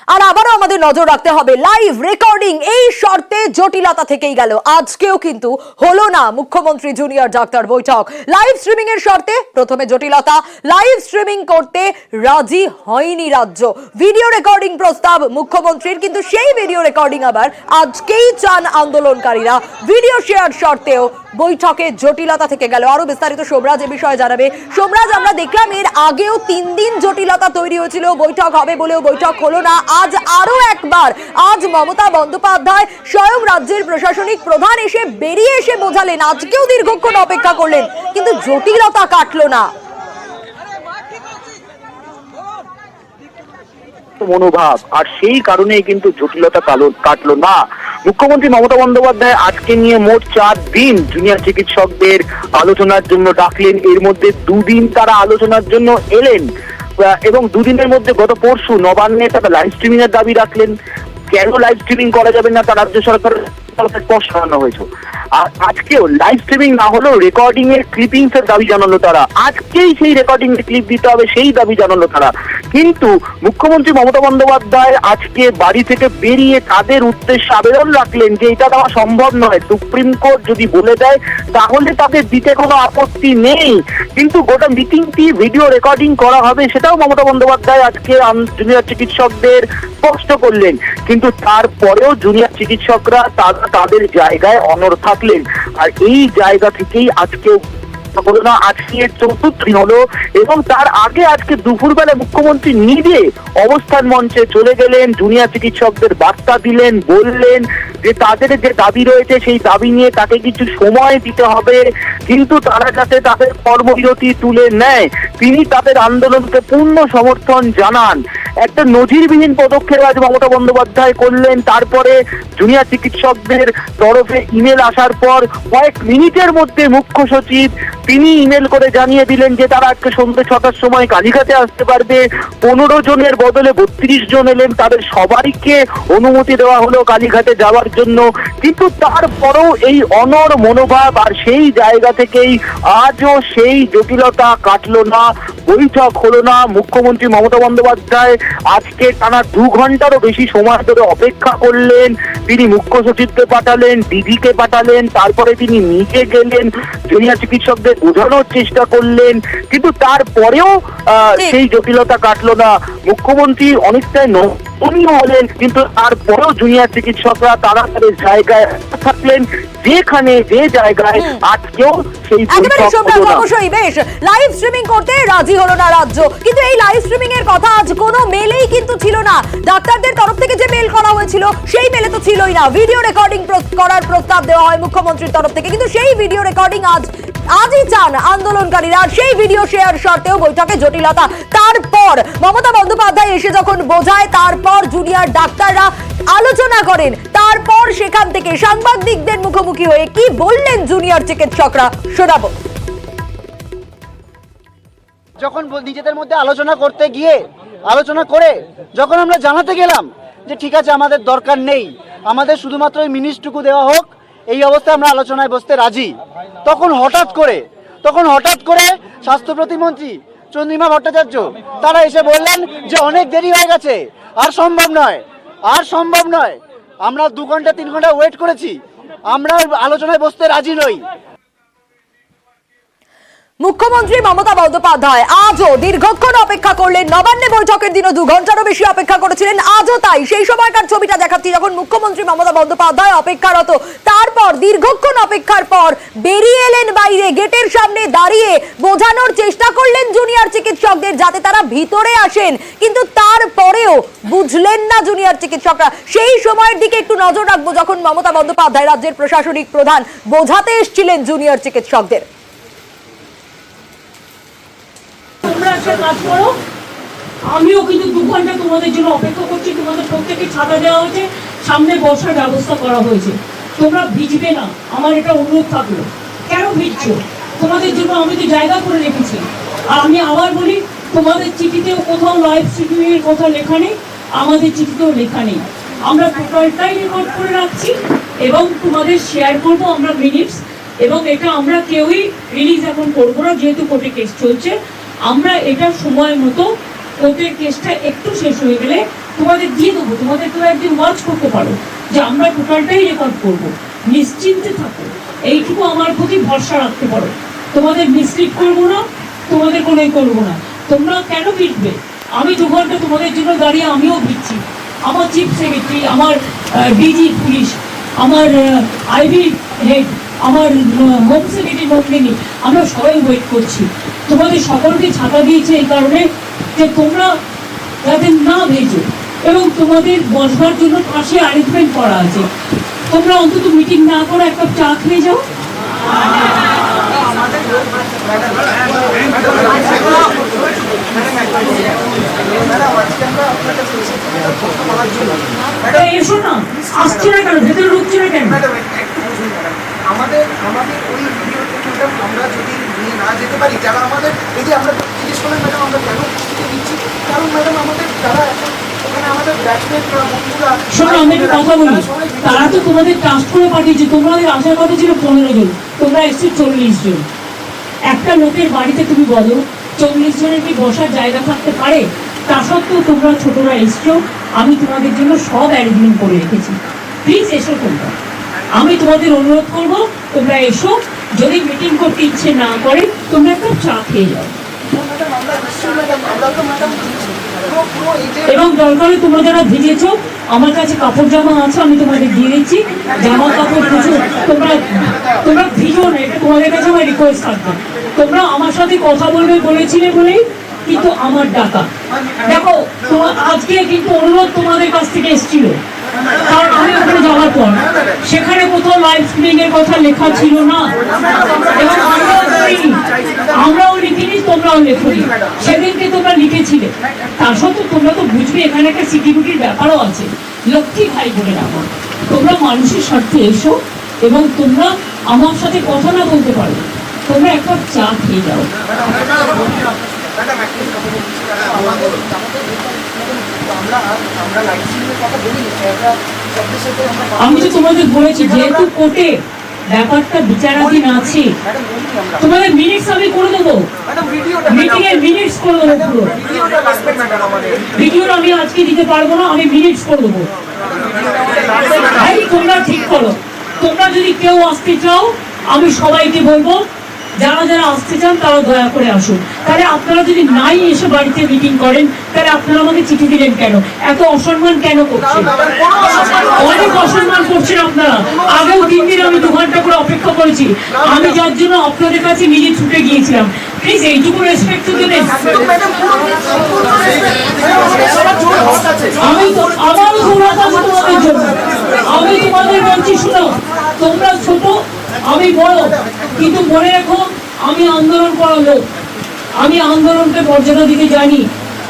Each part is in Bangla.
আর আবারও আমাদের নজর রাখতে হবে লাইভ রেকর্ডিং এই শর্তে জটিলতা থেকেই গেল। আজকেও কিন্তু হলো না মুখ্যমন্ত্রী জুনিয়র ডাক্তার বৈঠক। লাইভ স্ট্রিমিং এর শর্তে প্রথমে জটিলতা, লাইভ স্ট্রিমিং করতে রাজি হয়নি রাজ্য। ভিডিও রেকর্ডিং প্রস্তাব মুখ্যমন্ত্রীর, কিন্তু সেই ভিডিও রেকর্ডিং আবার আজকেই চান আন্দোলনকারীরা। ভিডিও শেয়ার শর্তেও বৈঠকে জটিলতা থেকে গেল। আরো বিস্তারিত সোমরাজ এ বিষয়ে জানাবে। সোমরাজ, আমরা দেখলাম এর আগেও 3 দিন জটিলতা তৈরি হয়েছিল, বৈঠক হবে বলেও বৈঠক হলো না। আজ আরো একবার, আজ মমতা বন্দ্যোপাধ্যায় স্বয়ং রাজ্যের প্রশাসনিক প্রধান বেরিয়ে এসে বোঝালেন, আজকেও দীর্ঘক্ষণ অপেক্ষা করলেন কিন্তু জটিলতা কাটলো না। মনোভাব আর সেই কারণেই কিন্তু জটিলতা কাটলো না। মুখ্যমন্ত্রী মমতা বন্দ্যোপাধ্যায় আজকে নিয়ে মোট 4 দিন জুনিয়র চিকিৎসকদের আলোচনার জন্য ডাকলেন। এর মধ্যে 2 দিন তারা আলোচনার জন্য এলেন এবং 2 দিনের মধ্যে গত পরশু নবান্নে তারা লাইভ স্ট্রিমিং এর দাবি রাখলেন। কেন লাইভ স্ট্রিমিং করা যাবে না তা রাজ্য সরকার স্পষ্ট জানানো হয়েছে। আর আজকেও লাইভ স্ট্রিমিং না হলেও রেকর্ডিং এর ক্লিপিংস এর দাবি জানালো তারা। আজকেই সেই রেকর্ডিং এর ক্লিপ দিতে হবে, সেই দাবি জানালো তারা। কিন্তু মুখ্যমন্ত্রী মমতা বন্দ্যোপাধ্যায় আজকে বাড়ি থেকে বেরিয়ে তাদের উদ্দেশ্যে আবেদন রাখলেন যে এটা দেওয়া সম্ভব নয়, সুপ্রিম কোর্ট যদি বলে দেয় তাহলে তাদের দিতে কোনো আপত্তি নেই, কিন্তু গোটা মিটিংটি ভিডিও রেকর্ডিং করা হবে সেটাও মমতা বন্দ্যোপাধ্যায় আজকে জুনিয়র চিকিৎসকদের স্পষ্ট করলেন। কিন্তু তারপরেও জুনিয়র চিকিৎসকরা তাদের জায়গায় অনড় থাকলেন। আর এই জায়গা থেকেই আজকে আজকে 4র্থ দিন হলো এবং তার আগে আজকে দুপুরবেলা মুখ্যমন্ত্রী নিজে অবস্থান মঞ্চে চলে গেলেন, জুনিয়র চিকিৎসকদের বার্তা দিলেন, বললেন যে তাদের যে দাবি রয়েছে সেই দাবি নিয়ে তাকে কিছু সময় দিতে হবে, কিন্তু তারা যাতে তাদের কর্মবিরতি তুলে নেয়। তিনি তাদের আন্দোলনকে পূর্ণ সমর্থন জানান। একটা নজিরবিহীন পদক্ষেপ আজ মমতা বন্দ্যোপাধ্যায় করলেন। তারপরে জুনিয়র চিকিৎসকদের তরফে ইমেল আসার পর কয়েক মিনিটের মধ্যে মুখ্য সচিব তিনি ইমেল করে জানিয়ে দিলেন যে তারা আজকে সন্ধ্যে 6টার সময় কালীঘাটে আসতে পারবে। 15 জনের বদলে 32 জন এলেন, তাদের সবাইকে অনুমতি দেওয়া হলো কালীঘাটে যাওয়ার জন্য। কিন্তু তারপরেও এই অনড় মনোভাব আর সেই জায়গা থেকেই আজও সেই জটিলতা কাটলো না, বৈঠক হলো না। মুখ্যমন্ত্রী মমতা বন্দ্যোপাধ্যায় আজকে টানা 2 ঘন্টারও বেশি সময় ধরে অপেক্ষা করলেন। তিনি মুখ্য সচিবকে পাঠালেন, ডিজিকে পাঠালেন, তারপরে তিনি নিজে গেলেন, জুনিয়র চিকিৎসকদের বোঝানোর চেষ্টা করলেন, কিন্তু তারপরেও সেই জটিলতা কাটলো না। মুখ্যমন্ত্রী অনেকটাই নমনীয় হলেন, কিন্তু তারপরেও জুনিয়র চিকিৎসকরা তারা তাদের জায়গায় থাকলেন, যেখানে যে জায়গায় আজকেও সেই অবশ্যই বেশ লাইভ স্ট্রিমিং করতে রাজি হলো না রাজ্য। কিন্তু এই লাইভ স্ট্রিমিং এর কথা আজ কোনো মেলেই কিন্তু ছিল না। ডাক্তারদের তরফ থেকে যে মেল করা হয়েছিল সেই মেলে তো ছিলই না। ভিডিও রেকর্ডিং করার প্রস্তাব দেওয়া হয় মুখ্যমন্ত্রীর তরফ থেকে, কিন্তু সেই ভিডিও রেকর্ডিং আজই চান আন্দোলনকারীরা। সেই ভিডিও শেয়ার শর্তেও বৈঠকে জটিলতা। তারপর মমতা বন্দ্যোপাধ্যায় এসে যখন বোঝায়, তারপর জুনিয়র ডাক্তাররা আলোচনা করেন, তারপর সেখান থেকে সাংবাদিকদের মুখোমুখি হয়ে কি বললেন জুনিয়র চিকিৎসকরা শোনাবো। যখন নিজেদের মধ্যে আলোচনা করতে গিয়ে আলোচনা করে যখন আমরা জানাতে গেলাম যে ঠিক আছে আমাদের দরকার নেই, আমাদের শুধুমাত্র ওই মিনিটটুকু দেওয়া হোক, এই অবস্থায় আমরা আলোচনায় বসতে রাজি, তখন হঠাৎ করে স্বাস্থ্য প্রতিমন্ত্রী চন্দ্রিমা ভট্টাচার্য তারা এসে বললেন যে অনেক দেরি হয়ে গেছে, আর সম্ভব নয়, আমরা 2 ঘন্টা 3 ঘন্টা ওয়েট করেছি, আমরা আলোচনায় বসতে রাজি নই। মুখ্যমন্ত্রী মমতা বন্দ্যোপাধ্যায় আজও দীর্ঘক্ষণ অপেক্ষা করলেন। নবান্নে বৈঠকের দিনও 2 ঘন্টারও বেশি অপেক্ষা করেছিলেন, আজও তাই। সেই সময়কার ছবিটা দেখাচ্ছি যখন মুখ্যমন্ত্রী মমতা বন্দ্যোপাধ্যায় অপেক্ষারত। তারপর দীর্ঘক্ষণ অপেক্ষার পর বেরিয়ে এলেন বাইরে, গেটের সামনে দাঁড়িয়ে বোঝানোর চেষ্টা করলেন জুনিয়র চিকিৎসকদের যাতে তারা ভিতরে আসেন, কিন্তু তারপরেও বুঝলেন না জুনিয়র চিকিৎসকরা। সেই সময়ের দিকে একটু নজর রাখবো যখন মমতা বন্দ্যোপাধ্যায় রাজ্যের প্রশাসনিক প্রধান বোঝাতে এসেছিলেন জুনিয়র চিকিৎসকদের। কাজ করো, আমিও কিন্তু 2 ঘন্টা তোমাদের জন্য অপেক্ষা করছি। তোমাদের প্রত্যেকে ছাতা দেওয়া হয়েছে, সামনে বসার ব্যবস্থা করা হয়েছে, তোমরা ভিজবে না, আমার এটা অনুরোধ থাকলো। কেন ভিজছো? তোমাদের জন্য আমি তো জায়গা করে রেখেছি। আর আমি আবার বলি, তোমাদের চিঠিতেও কোথাও লাইভ স্ট্রিমিং এর কথা লেখা নেই, আমাদের চিঠিতেও লেখা নেই। আমরা টোটালটাই রেকর্ড করে রাখছি এবং তোমাদের শেয়ার করবো আমরা মিনিটস, এবং এটা আমরা কেউই রিলিজ এখন করবো না, যেহেতু কোর্টে কেস চলছে। আমরা এটা সময় মতো কোর্টের কেসটা একটু শেষ হয়ে গেলে তোমাদের দিয়ে দেবো, তোমাদের তোমরা একদিন ওয়াচ করতে পারো যে আমরা টোটালটাই রেকর্ড করব। নিশ্চিন্তে থাকো, এইটুকু আমার প্রতি ভরসা রাখতে পারো। তোমাদের মিসলিড করবো না, তোমাদের কোনোই করবো না। তোমরা কেন ভিড়বে? আমি 2 ঘন্টা তোমাদের জন্য দাঁড়িয়ে আমিও ভিড়ছি। আমার চিফ সেক্রেটারি, আমার ডিজি পুলিশ, আমার আইবি হেড, আমার হোম সেক্রেটারি নন্দিনী, আমরা সবাই ওয়েট করছি। তোমাদের সকলকে ছাতা দিয়েছে এই কারণে যে তোমরা যাতে না ভেজো, এবং তোমাদের বসবার জন্য পাশে অ্যারেঞ্জমেন্ট করা আছে। তোমরা অন্তত মিটিং না করে একটা চা খেয়ে যাও। এসো না, আসছে না কেন? ভেতরে ঢুকছে না কেন? আমাদের ওই ভিডিও থেকে আমরা যদি নিয়ে না যেতে পারি, যারা আমাদের এই যে আমরা জিজ্ঞেস করলেন ম্যাডাম আমরা কেন দিচ্ছি, কারণ ম্যাডাম আমাদের যারা এখন ওখানে আমাদের ব্যাচমেট বন্ধুরা, শোনো আমি একটা কথা বলি, তারা তো তোমাদের ট্রাস্ট করে পাঠিয়েছে। তোমাদের আসার কথা ছিল 15 জন, তোমরা এসছো 40 জন। একটা লোকের বাড়িতে তুমি বলো 40 জনের কি বসার জায়গা থাকতে পারে? তা সত্ত্বেও তোমরা ছোটরা এসছো, আমি তোমাদের জন্য সব অ্যারেঞ্জমেন্ট করে রেখেছি। প্লিজ এসো তোমরা, আমি তোমাদের অনুরোধ করবো তোমরা এসো। যদি মিটিং করতে ইচ্ছে না করে তোমরা একটা চা খেয়ে যাও, এবং দরকারে তোমরা যারা ভিজেছো আমার কাছে কাপড় জামা আছে, আমি তোমাদের দিয়ে দিচ্ছি। জামা কাপড় কিছু তোমরা ভিজো না, এটা তোমাদের কাছে আমার রিকোয়েস্ট থাকবে। তোমরা আমার সাথে কথা বলবে বলেছিলে বলেই কিন্তু আমার ডাকা। দেখো আজকে কিন্তু অনুরোধ তোমাদের কাছ থেকে এসেছিল, কারণ আমি ওখানে যাওয়ার পর সেখানে কোথাও লাইভ স্ট্রিমিং এর কথা লেখা ছিল না, এবং আমরাও লিখিনি, তোমরাও লেখনি। সেদিনকে তোমরা লিখেছিলে, তার সত্ত্বেও তোমরা তো বুঝবে এখানে একটা সিকিউরিটির ব্যাপারও আছে। লক্ষ্মী ভাই বলে রাখো, তোমরা মানুষের স্বার্থে এসো, এবং তোমরা আমার সাথে কথা না বলতে পারো, তোমরা একটা চা খেয়ে যাও। আমি তো তোমাদের বলেছি যেহেতু কোর্টে ব্যাপারটা বিচারাধীন আছে, তোমাদের মিনিটস আমি করে দেবো, মিটিং এর মিনিটস করে দেবো। পুরো ভিডিওটা আমি আজকে দিতে পারবো না, আমি মিনিটস করে দেবো। তোমরা ঠিক করো, তোমরা যদি কেউ আসতে চাও আমি সবাইকে বলবো যারা যারা আসতে চান তারা দয়া করে আসুন। তাহলে আপনারা যদি নাই এসে বাড়িতে মিটিং করেন, তাহলে আপনারা আমাকে চিঠি দিলেন কেন? এত অসম্মান কেন করছেন? অনেক অসম্মান করছেন আপনারা। আগেও 3 দিন আমি 2 ঘন্টা করে অপেক্ষা করেছি, আমি যার জন্য আপনাদের কাছে নিজে ছুটে গিয়েছিলাম। প্লিজ এইটুকু রেসপেক্ট তো দেবেন। আমি তো আমারও ধন্যবাদ আছে তোমাদের জন্য। আমি তোমাদের বলছি, শুনো, তোমরা ছোট আমি বড়, কিন্তু মনে রেখো আমি আন্দোলন করা লোক, আমি আন্দোলনকে মর্যাদা দিতে জানি।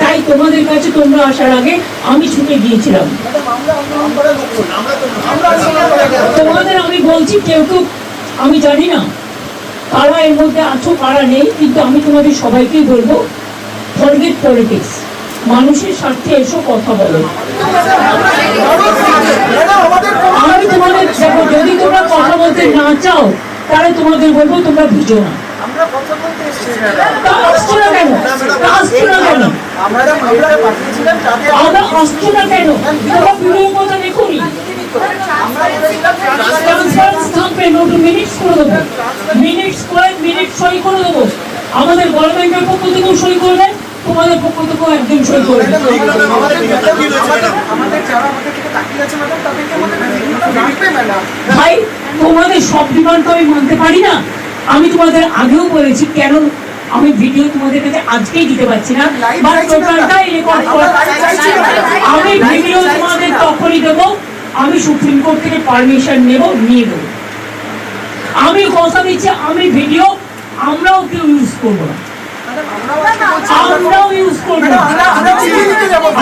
তাই তোমাদের কাছে তোমরা আসার আগে আমি ছুটে গিয়েছিলাম। তোমাদের আমি বলছি, কেউ কেউ আমি জানি না কারা এর মধ্যে আছো কারা নেই, কিন্তু আমি তোমাদের সবাইকেই বলবো ফরগেট পলিটিক্স, মানুষের স্বার্থে এসো, কথা বলো। আমি তোমাদের দেখো, যদি তোমরা কথা বলতে না চাও তাহলে তোমাদের বলবো তোমরা ভিজো না। আসছো না কেন? আমরা আসছো না কেন? তোমরা ভিডিওর কথা দেখুনি। থাকবে, নোটু মিনিটস করে দেবো, মিনিটস করে মিনিট সই করে দেবো। আমাদের গভর্নমেন্টের পক্ষ থেকেও সই করবে, তোমাদের পক্ষ থেকেও একজন সই করবে। ভাই তোমাদের সব ডিমান্ড তো আমি মানতে পারি না। আমি তোমাদের আগেও বলেছি কেন আমি ভিডিও তোমাদের কাছে আজকেই দিতে পারছি না, বাট টোটালটাই রেকর্ড করে আমি ভিডিও তোমাদের তখনই দেবো, আমি সুপ্রিম কোর্ট থেকে পারমিশন নিয়ে দেবো। আমি কথা দিচ্ছি, আমি ভিডিও আমরাও কেউ ইউজ করবো না, আমরাও ইউজ করবো না,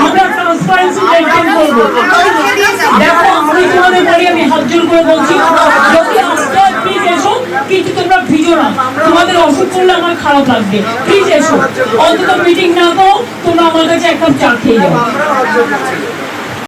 আমরা ট্রান্সপারেন্সি মেইনটেইন করবো। দেখো আমি তোমাদের বলি, আমি হাত জোর করে বলছি, যদি আসতে হয় প্লিজ এসো, কিন্তু তোমরা ভিজো না। তোমাদের অসুখ করলে আমার খারাপ লাগবে, প্লিজ এসো। অন্তত মিটিং না করো, তোমরা আমার কাছে এক কাপ চা খেয়ে যাও।